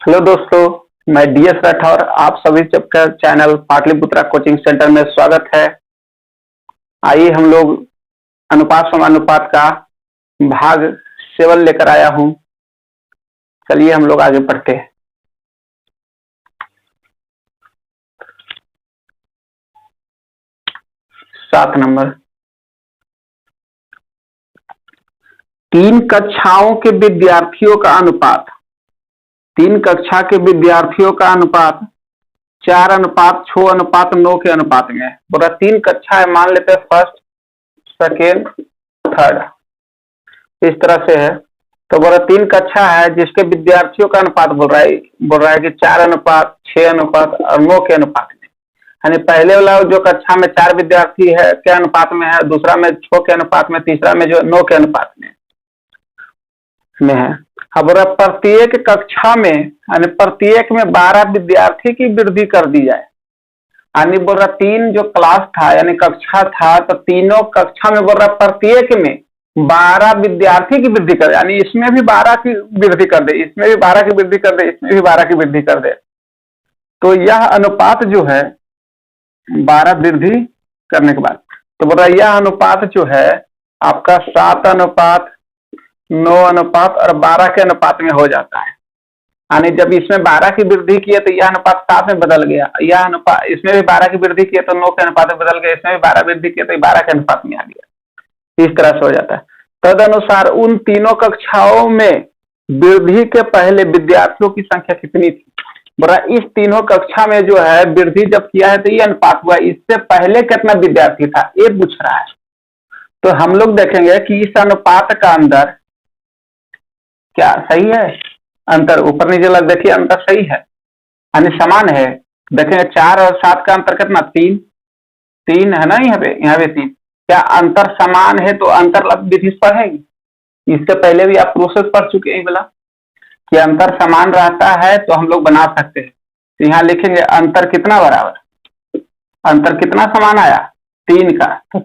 Hello दोस्तों, मैं DS Rathore. आप सभी सबका चैनल पाटलिपुत्रा कोचिंग सेंटर में स्वागत है। आइए हम लोग अनुपात समानुपात का भाग 7 लेकर आया हूं। चलिए हम लोग आगे बढ़ते हैं। सात नंबर, 3 कक्षाओं के विद्यार्थियों का अनुपात। 3 कक्षा के विद्यार्थियों का अनुपात 4:6:9 के अनुपात में है। पूरा 3 कक्षा है, मान लेते हैं फर्स्ट, सेकेंड, थर्ड, इस तरह से है। तो बोला 3 कक्षा है जिसके विद्यार्थियों का अनुपात बोल रहा है कि 4:6:9 और 9 के अनुपात में। यानी पहले वाला जो कक्षा में 4 विद्यार्थी है के अनुपात में है, दूसरा में 6 के अनुपात में, तीसरा में जो 9 के अनुपात में है। अब प्रत्येक कक्षा में यानी प्रत्येक में 12 विद्यार्थी की वृद्धि कर दी जाए। यानी बोल रहा 3 जो क्लास था यानी कक्षा था, तो तीनों कक्षा में बोल रहा प्रत्येक में 12 विद्यार्थी की वृद्धि कर दे। यानी इसमें भी 12 की वृद्धि कर दे, इसमें भी 12 की वृद्धि कर दे, इसमें भी 12 की वृद्धि कर दे। तो यह अनुपात जो है 12 वृद्धि करने के बाद, तो बोल रहा यह अनुपात जो है आपका 7:9 अनुपात और 12 के अनुपात में हो जाता है। यानी जब इसमें 12 की वृद्धि की है तो यह अनुपात 7 में बदल गया, यह अनुपात इसमें भी 12 की वृद्धि की है तो 9 के अनुपात में बदल गया, इसमें भी 12 वृद्धि की है तो 12 के अनुपात में आ गया। इस तरह से हो जाता है। तदनुसार उन तीनों कक्षाओं में वृद्धि के पहले विद्यार्थियों की संख्या कितनी थी? बोला इस तीनों कक्षा में जो है वृद्धि जब किया है तो ये अनुपात हुआ, इससे पहले कितना विद्यार्थी था ये पूछ रहा है। तो हम लोग देखेंगे कि इस अनुपात का अंदर क्या सही है, अंतर ऊपर नीचे लग, देखिए अंतर सही है यानी समान है। देखेंगे 4 और 7 का अंतर कितना, 3 है ना, यहाँ पे 3। क्या अंतर समान है तो अंतर विधि पढ़ेगी। इससे पहले भी आप प्रोसेस पढ़ चुके हैं बोला कि अंतर समान रहता है तो हम लोग बना सकते हैं। तो यहाँ लिखेंगे अंतर कितना बराबर, अंतर कितना समान आया 3 का, तो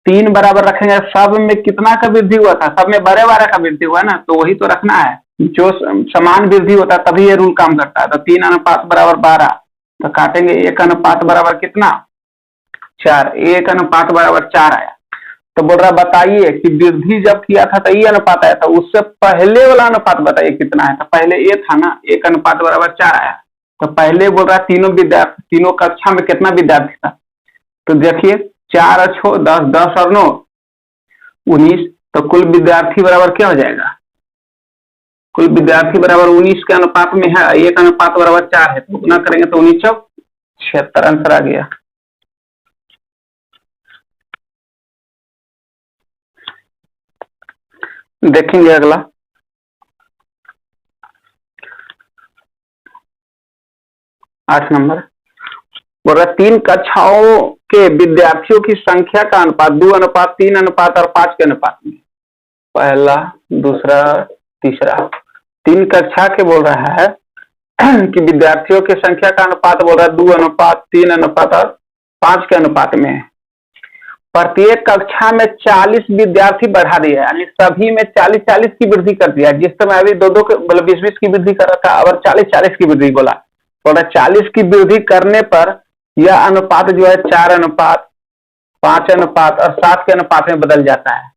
3 बराबर रखेंगे। सब में कितना का वृद्धि हुआ था, सब में 12 का वृद्धि हुआ ना, तो वही तो रखना है। जो समान वृद्धि होता है तभी ये रूल काम करता है। तो 3 अनुपात बराबर 12, तो काटेंगे 1 अनुपात बराबर कितना 4, 1 अनुपात बराबर 4 आया। तो बोल रहा बताइए कि वृद्धि जब किया था तो ये अनुपात आया था, उससे पहले वाला अनुपात बताइए कितना है। तो पहले ये था ना, 1 अनुपात बराबर 4 आया। तो पहले बोल रहा तीनों कक्षा में कितना विद्यार्थी था, तो देखिए 4 और 6 10, 10 और 9 19, तो कुल विद्यार्थी बराबर क्या हो जाएगा, कुल विद्यार्थी बराबर 19 के अनुपात में है, 1 अनुपात बराबर 4 है, तो गुना करेंगे तो 19 चौक 76 आंसर आ गया। देखेंगे अगला, आठ नंबर, बोल रहा 3 कक्षाओं के विद्यार्थियों की संख्या का अनुपात 2 अनुपात 3 अनुपात और 5 के अनुपात में। पहला, दूसरा, तीसरा, 3 कक्षा के बोल रहा है कि विद्यार्थियों की संख्या का अनुपात बोल रहा है 2 अनुपात 3 अनुपात और 5 के अनुपात में है। प्रत्येक कक्षा में 40 विद्यार्थी बढ़ा दिया, यानी सभी में 40-40 की वृद्धि कर दिया। जिस समय अभी 2-2 मतलब 20-20 की वृद्धि कर रहा था, और 40-40 की वृद्धि बोला, तो 40 की वृद्धि करने पर यह अनुपात जो है 4 अनुपात 5 अनुपात और 7 के अनुपात में बदल जाता है।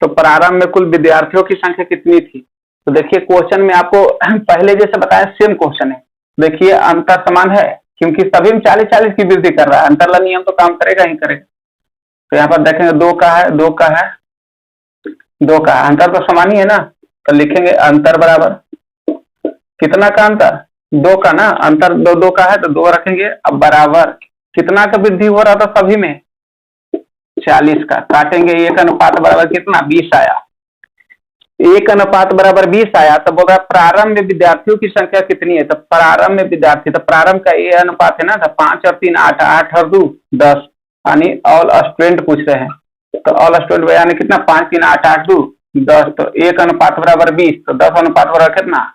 तो प्रारंभ में कुल विद्यार्थियों की संख्या कितनी थी, तो देखिए क्वेश्चन में आपको पहले जैसे बताया सेम क्वेश्चन है। देखिए अंतर समान है क्योंकि सभी में 40-40 की वृद्धि कर रहा है, अंतर ला नियम तो काम करेगा ही करेगा। तो यहाँ पर देखेंगे 2 का है, 2 का है, 2 का है, अंतर तो समान ही है ना, तो लिखेंगे अंतर बराबर कितना का अंतर 2 का ना, अंतर 2 का है तो 2 रखेंगे। अब बराबर कितना का वृद्धि हो रहा था सभी में 40 का, काटेंगे 1 अनुपात बराबर कितना 20 आया, 1 अनुपात बराबर 20 आया। तो बोल रहा प्रारंभ में विद्यार्थियों की संख्या कितनी है, तो प्रारंभ में विद्यार्थी, तो प्रारंभ का ये अनुपात है ना, तो 5 और 3 8, 8 और 2 10, यानी ऑल स्टूडेंट पूछ रहे हैं, तो ऑल स्टूडेंट यानी कितना 5 3 8 8 2 10, तो 1 अनुपात बराबर 20, तो 10 अनुपात बराबर कितना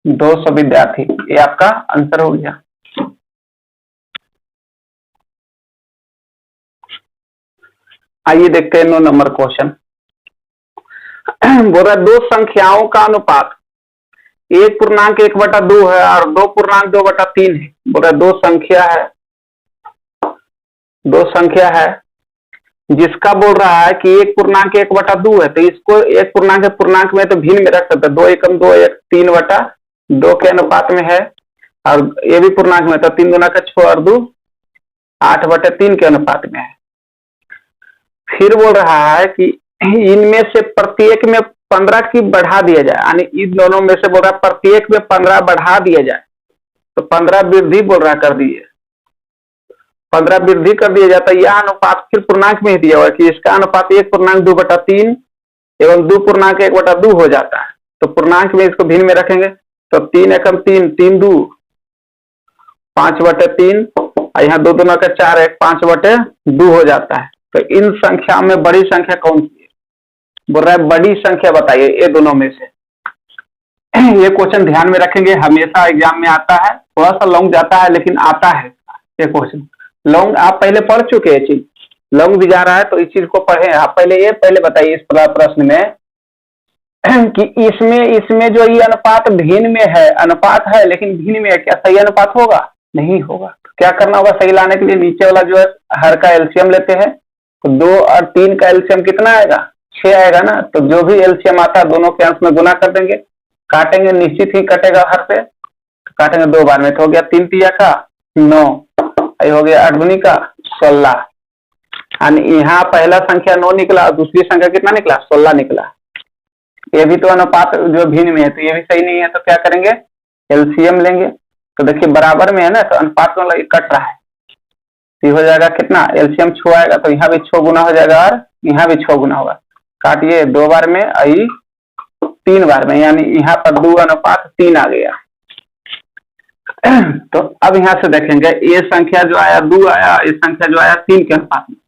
200 विद्यार्थी। ये आपका आंसर हो गया। आइए देखते हैं 9 नंबर क्वेश्चन। बोल रहा 2 संख्याओं का अनुपात 1/1/2 है और 2/2/3 है। बोल रहा दो संख्या है जिसका बोल रहा है कि 1/1/2 है, तो इसको 1 पूर्णांक में तो भिन्न में रख सकते हैं। 2 एकम 2 1 3/2 के अनुपात में है, और ये भी पूर्णांक में, तो 3 गुना का 6 और 2 8/3 के अनुपात में है। फिर बोल रहा है कि इनमें से प्रत्येक में 15 की बढ़ा दिया जाए, यानी इन दोनों में से बोल रहा है प्रत्येक में 15 बढ़ा दिया जाए, तो 15 वृद्धि बोल रहा कर दिए, 15 वृद्धि कर दिया जाता है। यह अनुपात फिर पूर्णांक में ही दिया हुआ है कि इसका अनुपात 1/2/3 एवं 2/1/2 हो जाता है। तो पूर्णांक में इसको भिन्न में रखेंगे, तो 3 एकम 3 3 2 5/3, और यहाँ 2 2 का 4 1 5/2 हो जाता है। तो इन संख्या में बड़ी संख्या कौन सी है? बोल रहा है बड़ी संख्या बताइए ये दोनों में से। ये क्वेश्चन ध्यान में रखेंगे, हमेशा एग्जाम में आता है, थोड़ा सा लॉन्ग जाता है लेकिन आता है ये क्वेश्चन। लॉन्ग आप पहले पढ़ चुके हैं, चीज लॉन्ग भी जा रहा है तो इस चीज को पढ़े आप पहले बताइए इस प्रश्न में कि इसमें जो ये अनुपात भिन्न में है, अनुपात है लेकिन भिन्न में है, क्या सही अनुपात होगा? नहीं होगा। तो क्या करना होगा सही लाने के लिए? नीचे वाला जो है हर का एलसीएम लेते हैं, तो 2 और 3 का एलसीएम कितना आएगा? 6 आएगा ना। तो जो भी एलसीएम आता है दोनों के अंश में गुना कर देंगे, काटेंगे, निश्चित ही कटेगा हर पे, तो काटेंगे 2 बार में, तो हो गया 3 तिया का 9, ये हो गया 8 दूनी का 16, यानी यहाँ पहला संख्या 9 निकला और दूसरी संख्या कितना निकला? 16 निकला। ये भी तो अनुपात जो भिन्न में है, तो ये भी सही नहीं है, तो क्या करेंगे? एलसीएम लेंगे। तो देखिए बराबर में है ना, तो अनुपात में कट रहा है, ये हो जाएगा कितना? एलसीएम 6 आएगा, तो यहाँ भी 6 गुना हो जाएगा और यहाँ भी 6 गुना होगा। काटिए 2 बार में, आई 3 बार में, यानी यहाँ पर 2/3 आ गया। तो अब यहाँ से देखेंगे ये संख्या जो आया 2 आया, इस संख्या जो आया 3 के अनुपात में।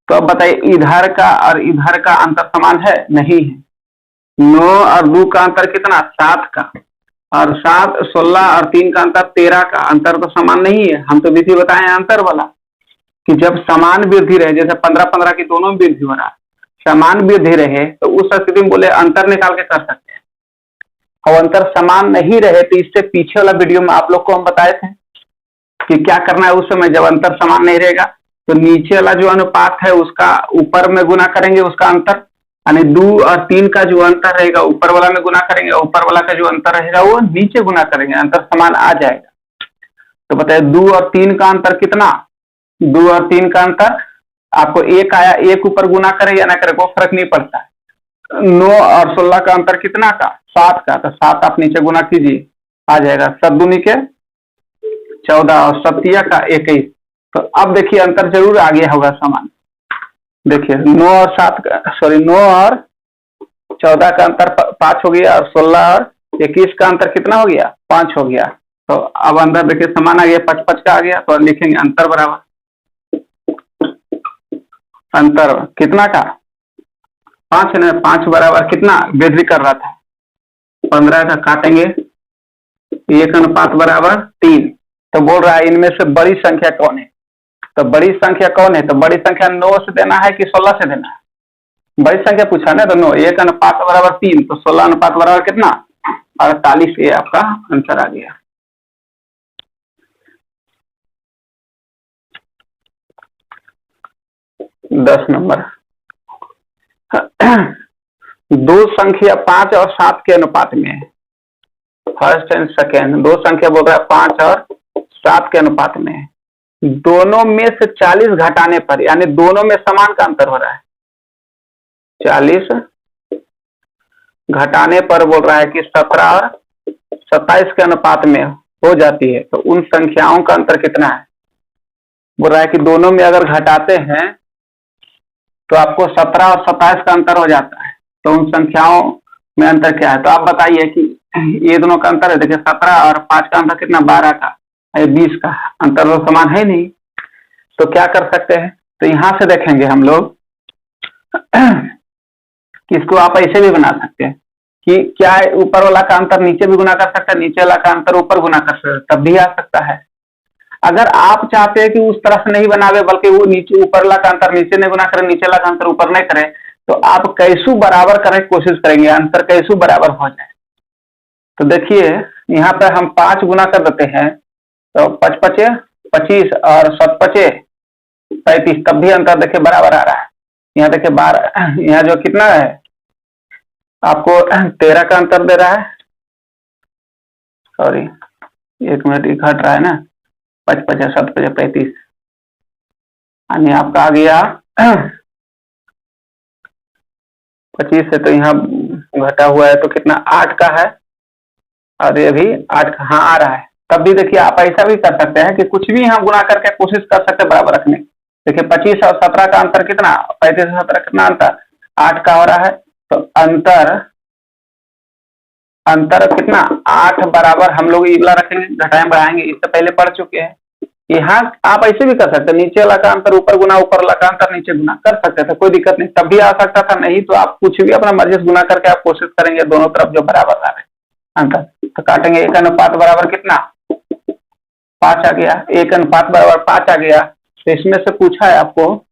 तो अब बताइए इधर का और इधर का अंतर समान है? नहीं है। 9 और 2 का अंतर कितना? 7 का, और 7 16 और 3 का अंतर 13 का, अंतर तो समान नहीं है। हम तो विधि बताए अंतर वाला कि जब समान वृद्धि रहे, जैसे 15-15 की दोनों में वृद्धि हो रहा है, समान वृद्धि रहे तो उस स्थिति में बोले अंतर निकाल के कर सकते हैं। और अंतर समान नहीं रहे तो इससे पीछे वाला वीडियो में आप लोग को हम बताए थे कि क्या करना है उस समय जब अंतर समान नहीं रहेगा, तो नीचे वाला जो अनुपात है उसका ऊपर में गुना करेंगे, उसका अंतर, यानी 2 और 3 का जो अंतर रहेगा ऊपर वाला में गुना करेंगे, ऊपर वाला का जो अंतर रहेगा वो नीचे गुना करेंगे, अंतर समान आ जाएगा। तो बताइए 2 और 3 का अंतर कितना? 2 और 3 का अंतर आपको 1 आया, 1 ऊपर गुना करे या ना करे कोई फर्क नहीं पड़ता है। 9 और 16 का अंतर कितना का? 7 का, तो 7 आप नीचे गुना कीजिए, आ जाएगा 7 दूनी के 14 और 7 का 21। तो अब देखिए अंतर जरूर आ गया होगा समान। देखिए 9 और 14 का अंतर 5 हो गया, और 16 और 21 का अंतर कितना हो गया? 5 हो गया। तो अब अंदर देखिए समान आ गया, 5 का आ गया, तो लिखेंगे अंतर बराबर, अंतर कितना का? 5 है ना, 5 बराबर कितना वृद्धि कर रहा था? 15 का, काटेंगे 1 अनुपात बराबर 3। तो बोल रहा है इनमें से बड़ी संख्या कौन है? तो बड़ी संख्या कौन है? तो बड़ी संख्या 9 से देना है कि 16 से देना है? बड़ी संख्या पूछा ना, तो 9, 1 अनुपात बराबर 3, तो 16 अनुपात बराबर कितना? 48। ये आपका आंसर आ गया। दस नंबर, 2 संख्या 5 और 7 के अनुपात में है। फर्स्ट एंड सेकेंड, 2 संख्या बोल रहा है 5 और 7 के अनुपात में है। दोनों में से 40 घटाने पर, यानी दोनों में समान का अंतर हो रहा है, 40 घटाने पर बोल रहा है कि 17 और 27 के अनुपात में हो जाती है। तो उन संख्याओं का अंतर कितना है? बोल रहा है कि दोनों में अगर घटाते हैं तो आपको 17 और 27 का अंतर हो जाता है। तो उन संख्याओं में अंतर क्या है? तो आप बताइए कि ये दोनों का अंतर है, देखिए 17 और 5 का अंतर कितना? 12 का, 20 का, अंतर तो समान है नहीं। तो क्या कर सकते हैं? तो यहां से देखेंगे हम लोग कि इसको आप ऐसे भी बना सकते हैं कि क्या ऊपर वाला का अंतर नीचे भी गुना कर सकता है, नीचे वाला का अंतर ऊपर गुना कर सकता है, तब भी आ सकता है। अगर आप चाहते हैं कि उस तरह से नहीं बनावे, बल्कि वो नीचे ऊपर वाला का अंतर नीचे नहीं गुना करे, नीचे वाला का अंतर ऊपर नहीं करे, तो आप कैसू बराबर करने की कोशिश करेंगे, अंतर कैसू बराबर हो जाए। तो देखिए यहाँ पे हम 5 गुना कर देते हैं तो 5 पचे 25 और 7 पचे 35, तब भी अंतर देखिए बराबर आ रहा है। यहाँ देखिए 12, यहाँ जो कितना है आपको 13 का अंतर दे रहा है। सॉरी 1 मिनट घट रहा है ना, 5 पचे 7 पचे 35 यानी आपका आ गया 25 से, तो यहाँ घटा हुआ है तो कितना 8 का है और ये भी 8 का, हाँ आ रहा है। तब भी देखिए आप ऐसा भी कर सकते हैं कि कुछ भी यहाँ गुना करके कोशिश कर सकते हैं बराबर रखने। देखिए 25 और 17 का अंतर कितना, 35 और 17 कितना अंतर 8 का हो रहा है। तो अंतर कितना 8 बराबर, हम लोग इगला रखेंगे घटाएं बढ़ाएंगे, इससे पहले पढ़ चुके हैं। यहाँ आप ऐसे भी कर सकते हैं, नीचे वाला का अंतर ऊपर गुना, ऊपर वाला का अंतर नीचे गुना कर सकते थे, कोई दिक्कत नहीं। तब भी आ सकता था, नहीं तो आप कुछ भी अपना मर्जी से गुना करके आप कोशिश करेंगे दोनों तरफ जो बराबर आ रहे अंतर, तो काटेंगे 1 अनुपात बराबर कितना 5 आ गया, 1 अनुपात बराबर 5 आ गया। तो इसमें से पूछा है आपको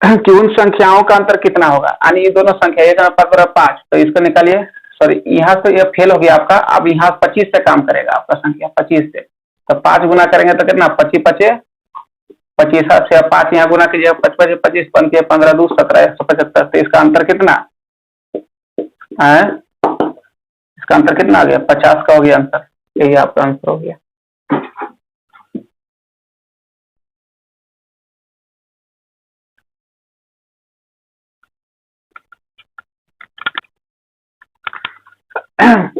कि उन संख्याओं का अंतर कितना होगा, यानी ये दोनों संख्या 1 अनुपात बराबर 5, तो इसको निकालिए। सॉरी यहाँ से ये फेल हो गया आपका, अब यहाँ 25 से काम करेगा आपका संख्या 25 से, तो 5 गुना करेंगे तो कितना 25 पचे 25 से 5 यहाँ गुना कीजिए 5 पचे 25 बन के 15 2 17 175, तो इसका अंतर कितना है, इसका अंतर कितना आ गया 50 का हो गया अंतर, यही आपका आंसर हो गया।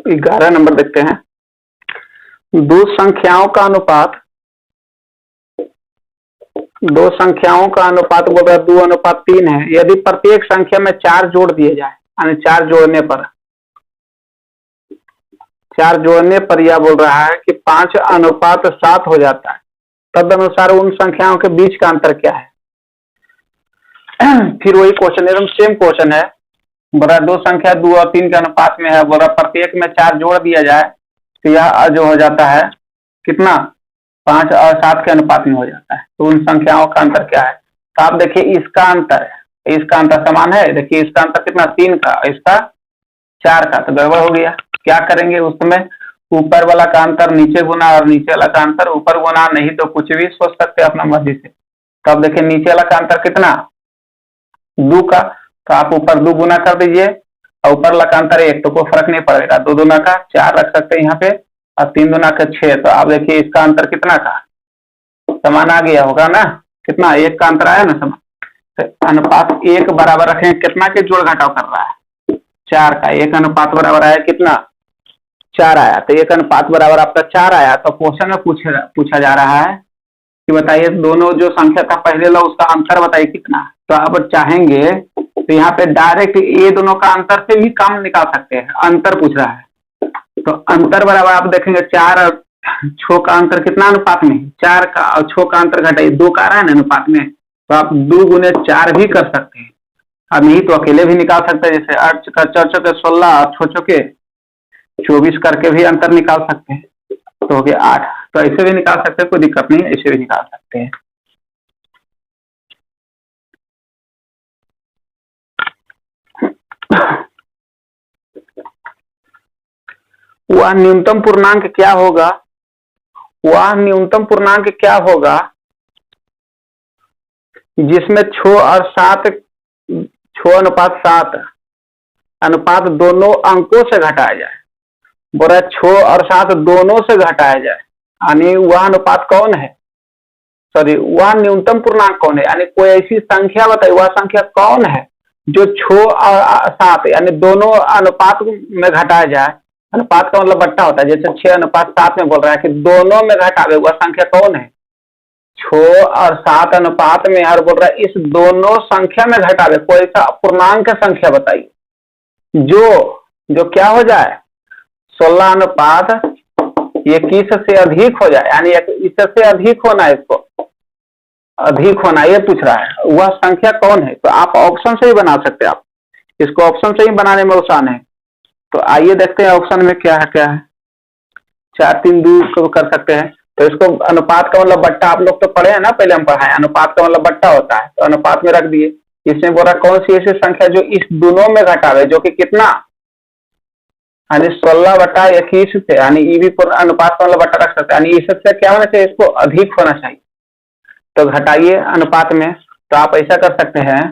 ग्यारह नंबर देखते हैं। दो संख्याओं का अनुपात बोल रहा है 2:3 है। यदि प्रत्येक संख्या में 4 जोड़ दिए जाए, यानी 4 जोड़ने पर यह बोल रहा है कि 5:7 हो जाता है, तदनुसार उन संख्याओं के बीच का अंतर क्या है। फिर वही क्वेश्चन, एकदम सेम क्वेश्चन है, बोल रहा 2 संख्या 2 और 3 के अनुपात में है, बोल रहा प्रत्येक में 4 जोड़ दिया जाए तो यह जो हो जाता है कितना 5 और 7 के अनुपात में हो जाता है। तो उन संख्याओं का अंतर क्या है, तो आप देखिए इसका अंतर है, इसका अंतर समान है, देखिए इसका अंतर कितना 3 का, इसका 4 का, तो गड़बड़ हो गया। क्या करेंगे उस समय, ऊपर वाला का अंतर नीचे गुना और नीचे वाला का अंतर ऊपर गुना, नहीं तो कुछ भी सोच सकते हैं अपना मर्जी से। तो अब देखिए नीचे वाला का अंतर कितना 2 का, तो आप ऊपर 2 गुना कर दीजिए और ऊपर वाला का अंतर 1, तो कोई फर्क नहीं पड़ेगा, 2 दूना का 4 रख सकते हैं यहाँ पे और 3 दूना का 6। तो आप देखिए इसका अंतर कितना का समान आ गया होगा ना, कितना 1 का अंतर आया ना समान। तो अनुपात 1 बराबर रखें, कितना के जोड़ घटाव कर रहा है 4 का, 1 अनुपात बराबर आया कितना 4 आया, तो 1 अनुपात बराबर आपका 4 आया। तो क्वेश्चन में पूछा जा रहा है कि बताइए दोनों जो संख्या था पहले लो उसका अंतर बताइए कितना। तो अब चाहेंगे तो यहाँ पे डायरेक्ट ये दोनों का अंतर से भी काम निकाल सकते हैं, अंतर पूछ रहा है तो अंतर बराबर आप देखेंगे 4 और 6 का अंतर कितना अनुपात में, 4 का और 6 का अंतर घटाइए 2 का आ रहा है ना अनुपात में, तो आप 2 गुने 4 भी कर सकते हैं। अब नहीं तो अकेले भी निकाल सकते हैं, जैसे 8 का 4 चौके 16 और 6 चौके 24 करके भी अंतर निकाल सकते हैं, तो हो गया 8। तो ऐसे भी निकाल सकते हैं, कोई दिक्कत नहीं है, ऐसे भी निकाल सकते हैं। वह न्यूनतम पूर्णांक क्या होगा, वह न्यूनतम पूर्णांक क्या होगा जिसमें 6 और 7 6:7 अनुपात दोनों अंकों से घटाया जाए। बोला 6 और 7 दोनों से घटाया जाए, यानी वह अनुपात कौन है, सॉरी वह न्यूनतम पूर्णांक कौन है, यानी कोई ऐसी संख्या बताइए वह संख्या कौन है जो 6 और 7 यानी दोनों अनुपात में घटाया जाए। अनुपात का मतलब बट्टा होता है, जैसे 6:7 में बोल रहा है कि दोनों में घटावे, वह संख्या कौन है 6 और 7 अनुपात में, और बोल रहा है इस दोनों संख्या में घटावे, कोई सा पूर्णांक संख्या बताइए जो क्या हो जाए 16:21 से अधिक हो जाए, यानी इससे अधिक होना है, इसको अधिक होना ये पूछ रहा है, वह संख्या कौन है। तो आप ऑप्शन से ही बना सकते हैं, आप इसको ऑप्शन से ही बनाने में आसान है। तो आइए देखते हैं ऑप्शन में क्या है 4 3 2 को कर सकते हैं। तो इसको अनुपात का मतलब बट्टा, आप लोग तो पढ़े हैं ना, पहले हम पढ़ाए अनुपात का मतलब बट्टा होता है, तो अनुपात में रख दिए। इसमें बोला कौन सी ऐसी संख्या जो इस दोनों में घटावे, जो कि कितना यानी 16/21 से, यानी ईवी पूर्ण अनुपात वाला बटा रख सकते हैं, यानी इससे क्या होना चाहिए, इसको अधिक होना चाहिए। तो घटाइए अनुपात में, तो आप ऐसा कर सकते हैं,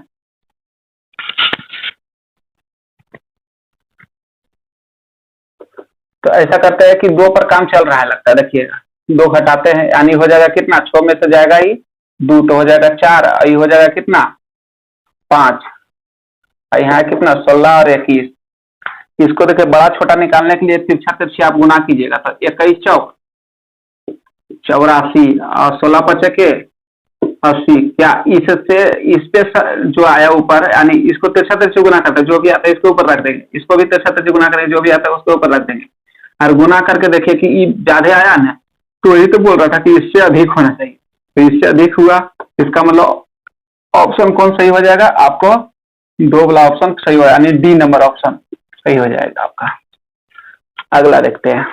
तो ऐसा करते हैं कि 2 पर काम चल रहा है लगता है, देखिएगा 2 घटाते हैं, यानी हो जाएगा कितना, 6 में से जाएगा ही 2 तो हो जाएगा 4, ये हो जाएगा कितना 5, यहाँ कितना 16 और 21। इसको देखिए बड़ा छोटा निकालने के लिए तिरछा तिरछी आप गुना कीजिएगा, तो 21 चौक 84 और 16 पचे के 80। क्या इससे इस पे जो आया ऊपर, यानी इसको तिरछा तिरछी गुना करते हैं, जो भी आता है इसके ऊपर रख देंगे, इसको भी तिरछा तिरछी गुना करेंगे, जो भी आता है उसके ऊपर रख देंगे, और गुना करके देखिए कि ई ज्यादा आया ना, तो यही तो बोल रहा था कि इससे अधिक होना चाहिए, तो इससे अधिक हुआ, इसका मतलब ऑप्शन कौन सही हो जाएगा, आपको 2 वाला ऑप्शन सही हो, यानी डी नंबर ऑप्शन सही हो जाएगा आपका। अगला देखते हैं,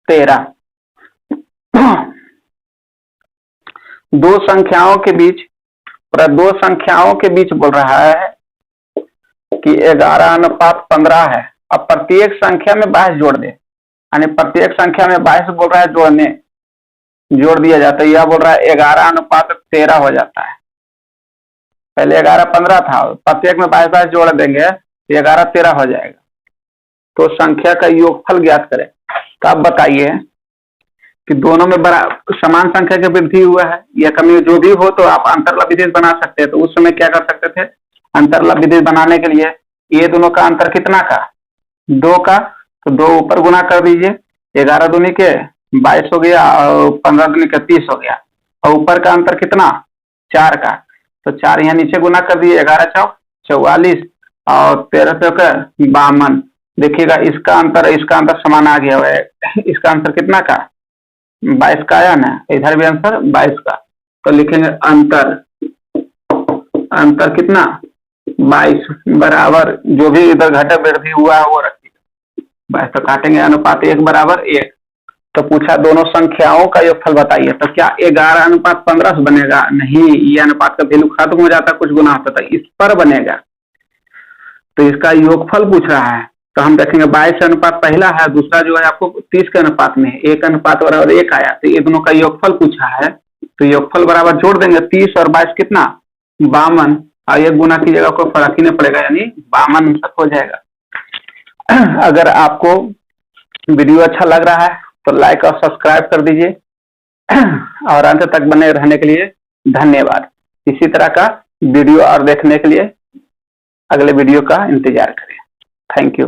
तेरह, 2 संख्याओं के बीच बोल रहा है कि 11:15 है। अब प्रत्येक संख्या में 22 जोड़ दे, यानी प्रत्येक संख्या में 22 बोल रहा है जोड़ दिया जाता है, यह बोल रहा है 11:13 हो जाता है। पहले 11:15 था, प्रत्येक में 22 जोड़ देंगे, 11:13 हो जाएगा। तो संख्या का योगफल ज्ञात करें। तो आप बताइए कि दोनों में समान संख्या की वृद्धि हुआ है या कमी, जो भी हो तो आप अंतरला विधेय बना सकते हैं। तो उस समय क्या कर सकते थे, अंतरला विधेय बनाने के लिए ये दोनों का अंतर कितना का, 2 का, तो 2 ऊपर गुना कर दीजिए, 11 दूनी के 22 हो गया और 15 दूनी के 30 हो गया, और ऊपर का अंतर कितना 4 का, तो 4 यहाँ नीचे गुना कर दिए, 11 चौक 44 और 13 चौक 52। देखिएगा इसका अंतर समान आ गया है, इसका अंतर कितना का 22 का आया ना, इधर भी आंसर 22 का, तो लिखेंगे अंतर कितना 22 बराबर, जो भी इधर घटा वृद्धि हुआ है वो रखिएगा 22, तो काटेंगे अनुपात 1 बराबर 1। तो पूछा दोनों संख्याओं का योगफल बताइए, तो क्या 11:15 से बनेगा, नहीं, ये अनुपात का वैल्यू खत्म हो जाता, कुछ गुना होता था, इस पर बनेगा। तो इसका योगफल पूछ रहा है, तो हम देखेंगे 22 अनुपात पहला है, दूसरा जो है आपको 30 के अनुपात में है, 1 अनुपात बराबर 1 आया, तो ये दोनों का योगफल पूछा है, तो योगफल बराबर जोड़ देंगे 30 और 22 कितना 52, और ये गुना कीजिएगा, कोई फर्क ही नहीं पड़ेगा, यानी 52 तक हो जाएगा। अगर आपको वीडियो अच्छा लग रहा है तो लाइक और सब्सक्राइब कर दीजिए और अंत तक बने रहने के लिए धन्यवाद। इसी तरह का वीडियो और देखने के लिए अगले वीडियो का इंतजार करें। Thank you.